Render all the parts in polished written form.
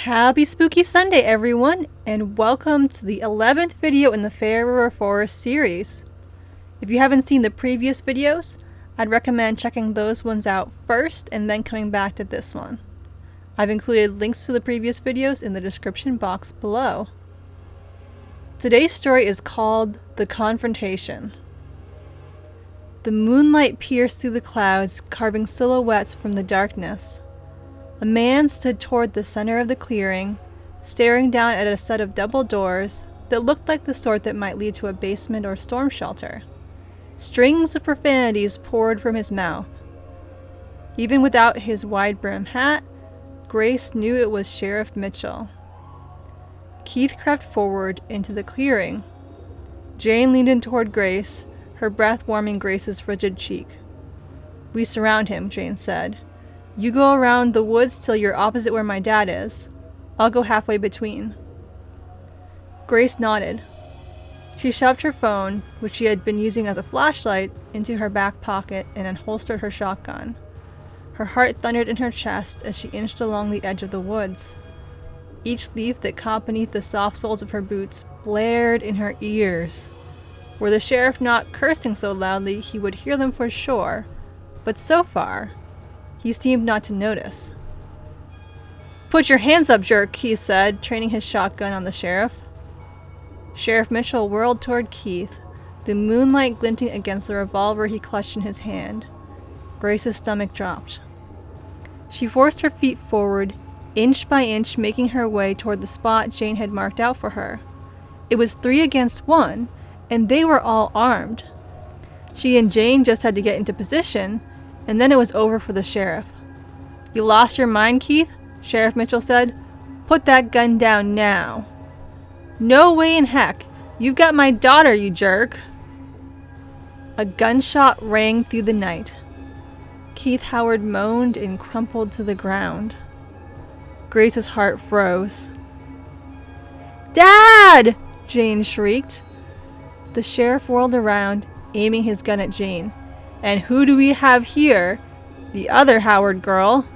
Happy Spooky Sunday, everyone, and welcome to the 11th video in the Fair River Forest series. If you haven't seen the previous videos, I'd recommend checking those ones out first and then coming back to this one. I've included links to the previous videos in the description box below. Today's story is called The Confrontation. The moonlight pierced through the clouds, carving silhouettes from the darkness. A man stood toward the center of the clearing, staring down at a set of double doors that looked like the sort that might lead to a basement or storm shelter. Strings of profanities poured from his mouth. Even without his wide-brimmed hat, Grace knew it was Sheriff Mitchell. Keith crept forward into the clearing. Jane leaned in toward Grace, her breath warming Grace's frigid cheek. "We surround him," Jane said. "You go around the woods till you're opposite where my dad is. I'll go halfway between." Grace nodded. She shoved her phone, which she had been using as a flashlight, into her back pocket and unholstered her shotgun. Her heart thundered in her chest as she inched along the edge of the woods. Each leaf that caught beneath the soft soles of her boots blared in her ears. Were the sheriff not cursing so loudly, he would hear them for sure, but so far, he seemed not to notice. "Put your hands up, jerk," Keith said, training his shotgun on the sheriff. Sheriff Mitchell whirled toward Keith, the moonlight glinting against the revolver he clutched in his hand. Grace's stomach dropped. She forced her feet forward, inch by inch, making her way toward the spot Jane had marked out for her. It was 3 against 1, and they were all armed. She and Jane just had to get into position, and then it was over for the sheriff. "You lost your mind, Keith?" Sheriff Mitchell said. "Put that gun down now." "No way in heck. You've got my daughter, you jerk." A gunshot rang through the night. Keith Howard moaned and crumpled to the ground. Grace's heart froze. "Dad!" Jane shrieked. The sheriff whirled around, aiming his gun at Jane. "And who do we have here? The other Howard girl."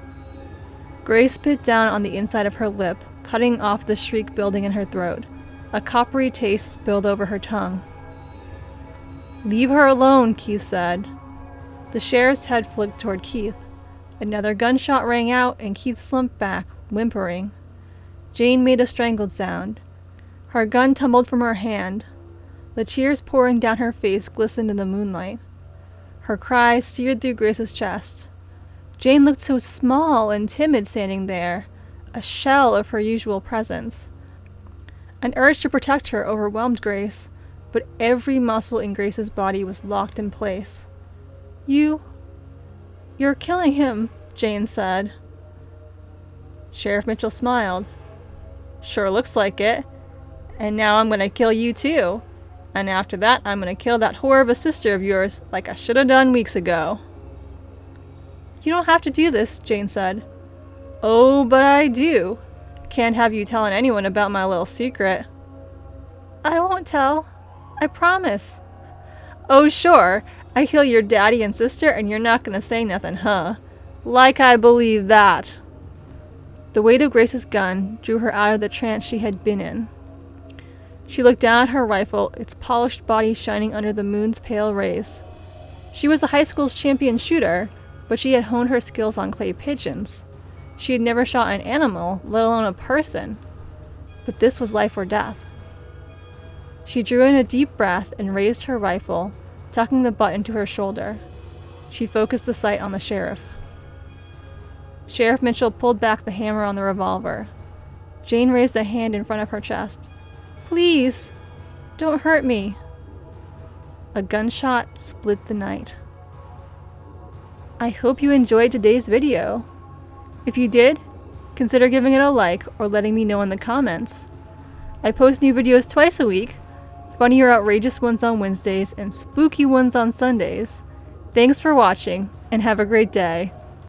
Grace bit down on the inside of her lip, cutting off the shriek building in her throat. A coppery taste spilled over her tongue. "Leave her alone," Keith said. The sheriff's head flicked toward Keith. Another gunshot rang out, and Keith slumped back, whimpering. Jane made a strangled sound. Her gun tumbled from her hand. The tears pouring down her face glistened in the moonlight. Her cries seared through Grace's chest. Jane looked so small and timid standing there, a shell of her usual presence. An urge to protect her overwhelmed Grace, but every muscle in Grace's body was locked in place. You're killing him," Jane said. Sheriff Mitchell smiled. "Sure looks like it. And now I'm gonna kill you too. And after that, I'm gonna kill that whore of a sister of yours, like I should have done weeks ago." "You don't have to do this," Jane said. "Oh, but I do. Can't have you telling anyone about my little secret." "I won't tell. I promise." "Oh, sure. I kill your daddy and sister and you're not gonna say nothing, huh? Like I believe that." The weight of Grace's gun drew her out of the trance she had been in. She looked down at her rifle, its polished body shining under the moon's pale rays. She was the high school's champion shooter, but she had honed her skills on clay pigeons. She had never shot an animal, let alone a person. But this was life or death. She drew in a deep breath and raised her rifle, tucking the butt into her shoulder. She focused the sight on the sheriff. Sheriff Mitchell pulled back the hammer on the revolver. Jane raised a hand in front of her chest. "Please, don't hurt me." A gunshot split the night. I hope you enjoyed today's video. If you did, consider giving it a like or letting me know in the comments. I post new videos twice a week, funny or outrageous ones on Wednesdays and spooky ones on Sundays. Thanks for watching and have a great day.